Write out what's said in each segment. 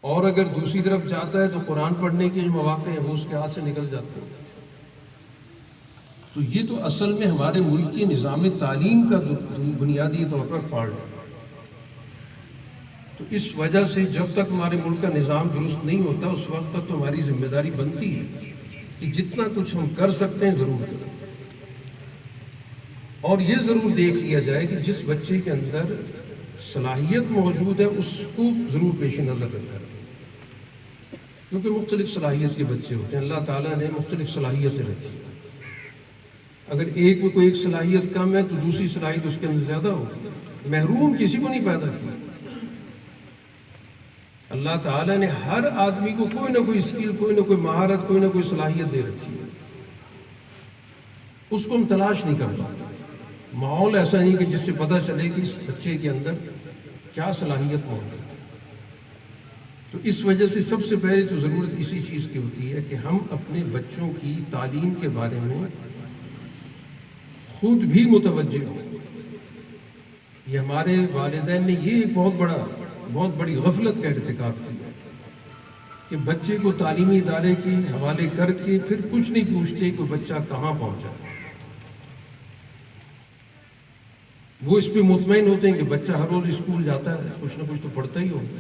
اور اگر دوسری طرف جاتا ہے تو قرآن پڑھنے کے جو مواقع ہیں وہ اس کے ہاتھ سے نکل جاتے ہیں۔ تو یہ تو اصل میں ہمارے ملک کے نظام تعلیم کا بنیادی طور پر فالٹ ہے۔ تو اس وجہ سے جب تک ہمارے ملک کا نظام درست نہیں ہوتا اس وقت تک تو ہماری ذمہ داری بنتی ہے کہ جتنا کچھ ہم کر سکتے ہیں ضرور کریں، اور یہ ضرور دیکھ لیا جائے کہ جس بچے کے اندر صلاحیت موجود ہے اس کو ضرور پیش نظر رکھا ہے، کیونکہ مختلف صلاحیت کے بچے ہوتے ہیں، اللہ تعالیٰ نے مختلف صلاحیتیں رکھی۔ اگر ایک میں کوئی ایک صلاحیت کم ہے تو دوسری صلاحیت اس کے اندر زیادہ ہوگی۔ محروم کسی کو نہیں پیدا کیا، اللہ تعالیٰ نے ہر آدمی کو کوئی نہ کوئی اسکل، کوئی نہ کوئی مہارت، کوئی نہ کوئی صلاحیت دے رکھی ہے، اس کو ہم تلاش نہیں کر پاتے۔ ماحول ایسا نہیں کہ جس سے پتہ چلے کہ اس بچے کے اندر کیا صلاحیت موجود ہے۔ تو اس وجہ سے سب سے پہلے تو ضرورت اسی چیز کی ہوتی ہے کہ ہم اپنے بچوں کی تعلیم کے بارے میں خود بھی متوجہ ہوں۔ یہ ہمارے والدین نے یہ ایک بہت بڑی غفلت کا ارتکاب کیا کہ بچے کو تعلیمی ادارے کے حوالے کر کے پھر کچھ نہیں پوچھتے کہ بچہ کہاں پہنچا۔ وہ اس پہ مطمئن ہوتے ہیں کہ بچہ ہر روز اسکول جاتا ہے، کچھ نہ کچھ تو پڑھتا ہی ہوگا۔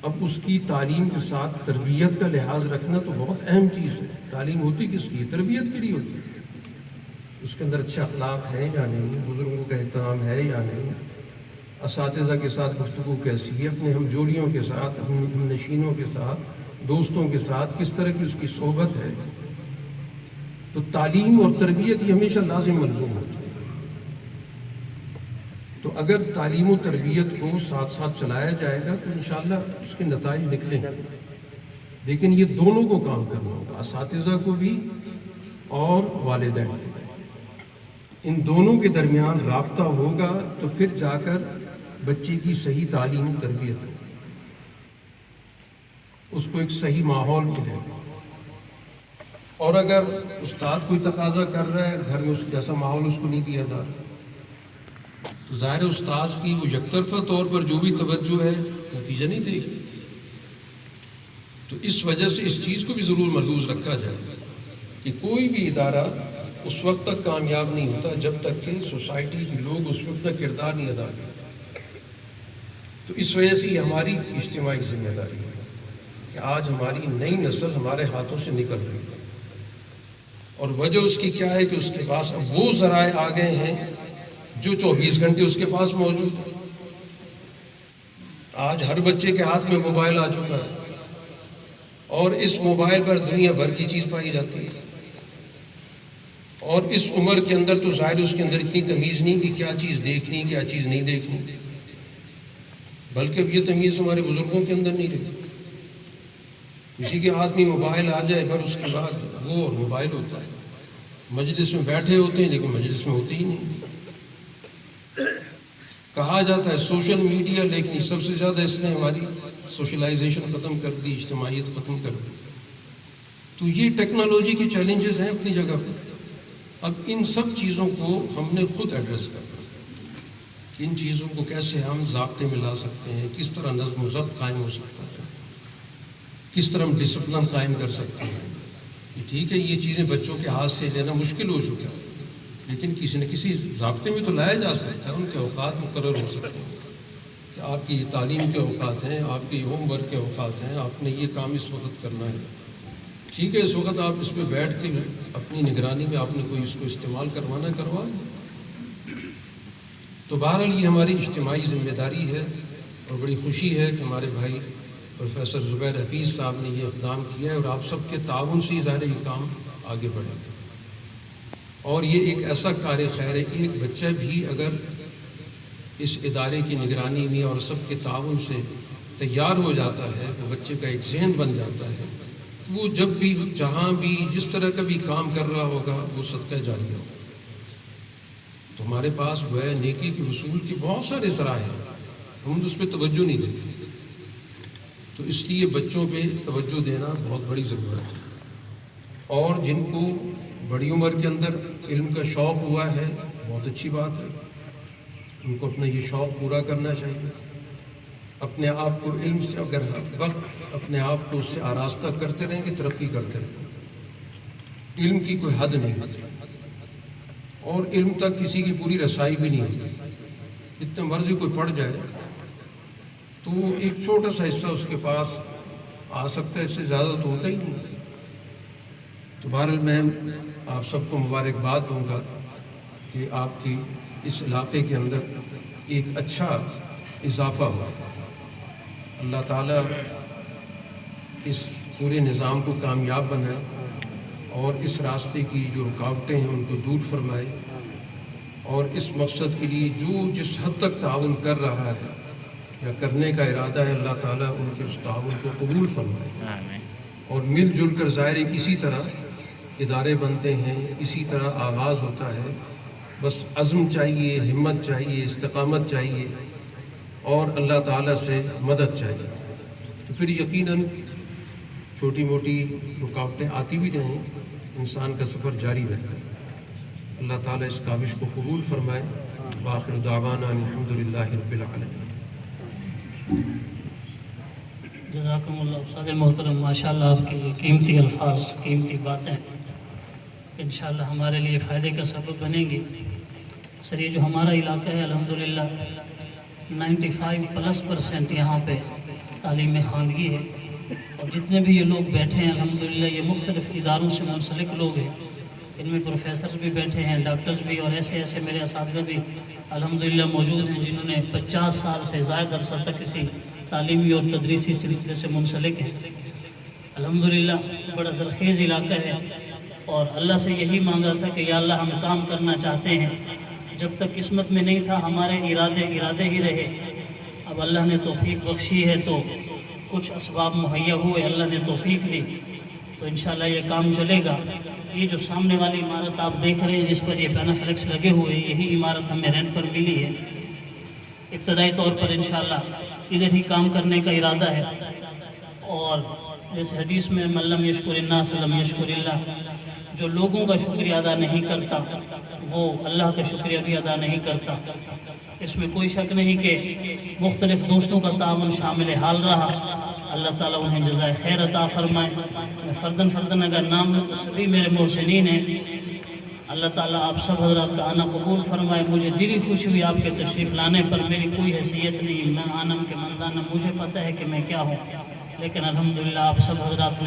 اب اس کی تعلیم کے ساتھ تربیت کا لحاظ رکھنا تو بہت اہم چیز ہے۔ تعلیم ہوتی کس لیے؟ تربیت کے لیے ہوتی ہے۔ اس کے اندر اچھے اخلاق ہیں یا نہیں، بزرگوں کا احترام ہے یا نہیں، اساتذہ کے ساتھ گفتگو کیسی ہے، اپنے ہم جوڑیوں کے ساتھ، ہم نشینوں کے ساتھ، دوستوں کے ساتھ کس طرح کی اس کی صحبت ہے۔ تو تعلیم اور تربیت یہ ہمیشہ لازم ملزوم ہوتی ہے۔ تو اگر تعلیم و تربیت کو ساتھ ساتھ چلایا جائے گا تو انشاءاللہ اس کے نتائج نکلیں گے، لیکن یہ دونوں کو کام کرنا ہوگا، اساتذہ کو بھی اور والدین کو۔ ان دونوں کے درمیان رابطہ ہوگا تو پھر جا کر بچے کی صحیح تعلیم و تربیت ہوگی، اس کو ایک صحیح ماحول ملے گا۔ اور اگر استاد کوئی تقاضا کر رہا ہے گھر میں اس جیسا ماحول اس کو نہیں دیا جا رہا تو ظاہر استاد کی وہ یکطرفہ طور پر جو بھی توجہ ہے نتیجہ نہیں دے گی۔ تو اس وجہ سے اس چیز کو بھی ضرور ملحوظ رکھا جائے کہ کوئی بھی ادارہ اس وقت تک کامیاب نہیں ہوتا جب تک کہ سوسائٹی کے لوگ اس میں اپنا کردار نہیں ادا کرتے۔ تو اس وجہ سے یہ ہماری اجتماعی ذمہ داری ہے کہ آج ہماری نئی نسل ہمارے ہاتھوں سے نکل رہی ہے، اور وجہ اس کی کیا ہے کہ اس کے پاس اب وہ ذرائع آ گئے ہیں جو 24 گھنٹے اس کے پاس موجود ہے۔ آج ہر بچے کے ہاتھ میں موبائل آ چکا ہے، اور اس موبائل پر دنیا بھر کی چیز پائی جاتی ہے، اور اس عمر کے اندر تو ظاہر اس کے اندر اتنی تمیز نہیں کہ کیا چیز دیکھنی کیا چیز نہیں دیکھنی، بلکہ اب یہ تمیز ہمارے بزرگوں کے اندر نہیں رہی۔ کسی کے ہاتھ میں موبائل آ جائے پر اس کے بعد وہ اور موبائل ہوتا ہے، مجلس میں بیٹھے ہوتے ہیں لیکن مجلس میں ہوتے ہی نہیں۔ کہا جاتا ہے سوشل میڈیا، لیکن سب سے زیادہ اس نے ہماری سوشلائزیشن ختم کر دی، اجتماعیت ختم کر دی۔ تو یہ ٹیکنالوجی کے چیلنجز ہیں اپنی جگہ پر۔ اب ان سب چیزوں کو ہم نے خود ایڈریس کرنا ہے، ان چیزوں کو کیسے ہم ضابطے میں لا سکتے ہیں، کس طرح نظم و ضبط قائم ہو سکتا ہے، کس طرح ہم ڈسپلن قائم کر سکتے ہیں۔ ٹھیک ہے یہ چیزیں بچوں کے ہاتھ سے لینا مشکل ہو چکا ہے، لیکن کسی نہ کسی ضابطے میں تو لایا جا سکتا ہے، ان کے اوقات مقرر ہو سکتے ہیں کہ آپ کی تعلیم کے اوقات ہیں، آپ کے ہوم ورک کے اوقات ہیں، آپ نے یہ کام اس وقت کرنا ہے۔ ٹھیک ہے اس وقت آپ اس پہ بیٹھ کے اپنی نگرانی میں آپ نے کوئی اس کو استعمال کروانا کروا۔ تو بہرحال یہ ہماری اجتماعی ذمہ داری ہے، اور بڑی خوشی ہے کہ ہمارے بھائی پروفیسر زبیر حفیظ صاحب نے یہ اقدام کیا ہے، اور آپ سب کے تعاون سے ظاہر یہ کام آگے بڑھے گا۔ اور یہ ایک ایسا کار خیر ہے، ایک بچہ بھی اگر اس ادارے کی نگرانی میں اور سب کے تعاون سے تیار ہو جاتا ہے، وہ بچے کا ایک ذہن بن جاتا ہے، تو وہ جب بھی جہاں بھی جس طرح کا بھی کام کر رہا ہوگا وہ صدقہ جاریہ ہوگا۔ تو ہمارے پاس وہ ہے نیکی کے حصول کے بہت سارے ذرائع ہیں، ہم اس پہ توجہ نہیں دیتے۔ تو اس لیے بچوں پہ توجہ دینا بہت بڑی ضرورت ہے، اور جن کو بڑی عمر کے اندر علم کا شوق ہوا ہے بہت اچھی بات ہے، ان کو اپنا یہ شوق پورا کرنا چاہیے۔ اپنے آپ کو علم سے اگر وقت اپنے آپ کو اس سے آراستہ کرتے رہیں گے ترقی کرتے رہیں گے۔ علم کی کوئی حد نہیں ہوتی اور علم تک کسی کی پوری رسائی بھی نہیں ہوتی۔ جتنے مرضی کوئی پڑھ جائے تو ایک چھوٹا سا حصہ اس کے پاس آ سکتا ہے، اس سے زیادہ تو ہوتا ہی نہیں۔ تو بہرحال میں آپ سب کو مبارکباد دوں گا کہ آپ کی اس علاقے کے اندر ایک اچھا اضافہ ہوا۔ اللہ تعالیٰ اس پورے نظام کو کامیاب بنائے اور اس راستے کی جو رکاوٹیں ہیں ان کو دور فرمائے، اور اس مقصد کے لیے جو جس حد تک تعاون کر رہا ہے یا کرنے کا ارادہ ہے، اللہ تعالیٰ ان کے اس تعاون کو قبول فرمائے، اور مل جل کر ظاہر اسی طرح ادارے بنتے ہیں، اسی طرح آغاز ہوتا ہے۔ بس عزم چاہیے، ہمت چاہیے، استقامت چاہیے اور اللہ تعالیٰ سے مدد چاہیے، تو پھر یقیناً چھوٹی موٹی رکاوٹیں آتی بھی رہیں، انسان کا سفر جاری رہتا ہے۔ اللہ تعالیٰ اس کاوش کو قبول فرمائے۔ وآخر دعوانا الحمدللہ رب العالمین۔ جزاکم اللہ استاد محترم، ماشاءاللہ آپ کے یہ قیمتی الفاظ، قیمتی باتیں انشاءاللہ ہمارے لیے فائدے کا سبب بنیں گی۔ سر یہ جو ہمارا علاقہ ہے الحمدللہ 95% یہاں پہ تعلیم خواندگی ہے، اور جتنے بھی یہ لوگ بیٹھے ہیں الحمدللہ یہ مختلف اداروں سے منسلک لوگ ہیں۔ ان میں پروفیسرز بھی بیٹھے ہیں، ڈاکٹرز بھی، اور ایسے میرے اساتذہ بھی الحمدللہ موجود ہیں جنہوں نے 50 سال سے زائد عرصہ تک کسی تعلیمی اور تدریسی سلسلے سے منسلک ہیں۔ الحمدللہ بڑا زرخیز علاقہ ہے، اور اللہ سے یہی مانگا تھا کہ یا اللہ ہم کام کرنا چاہتے ہیں، جب تک قسمت میں نہیں تھا ہمارے ارادے ہی رہے۔ اب اللہ نے توفیق بخشی ہے تو کچھ اسباب مہیا ہوئے، اللہ نے توفیق دی، تو انشاءاللہ یہ کام چلے گا۔ یہ جو سامنے والی عمارت آپ دیکھ رہے ہیں جس پر یہ پینافلیکس لگے ہوئے، یہی عمارت ہمیں رینٹ پر ملی ہے۔ ابتدائی طور پر انشاءاللہ ادھر ہی کام کرنے کا ارادہ ہے، اور جیسے حدیث میں من لم یشکر الناس لم یشکر اللہ، جو لوگوں کا شکریہ ادا نہیں کرتا وہ اللہ کا شکریہ بھی ادا نہیں کرتا۔ اس میں کوئی شک نہیں کہ مختلف دوستوں کا تعاون شامل حال رہا، اللہ تعالیٰ انہیں جزائے خیر عطا فرمائے۔ میں فرداً اگر نام لوں تو سبھی میرے محسنین ہیں، اللہ تعالیٰ آپ سب حضرات کا آنا قبول فرمائے۔ مجھے دلی خوشی ہوئی آپ کے تشریف لانے پر، میری کوئی حیثیت نہیں، میں آنم کے مندانم، مجھے پتہ ہے کہ میں کیا ہوں، لیکن الحمدللہ آپ سب حضرات نے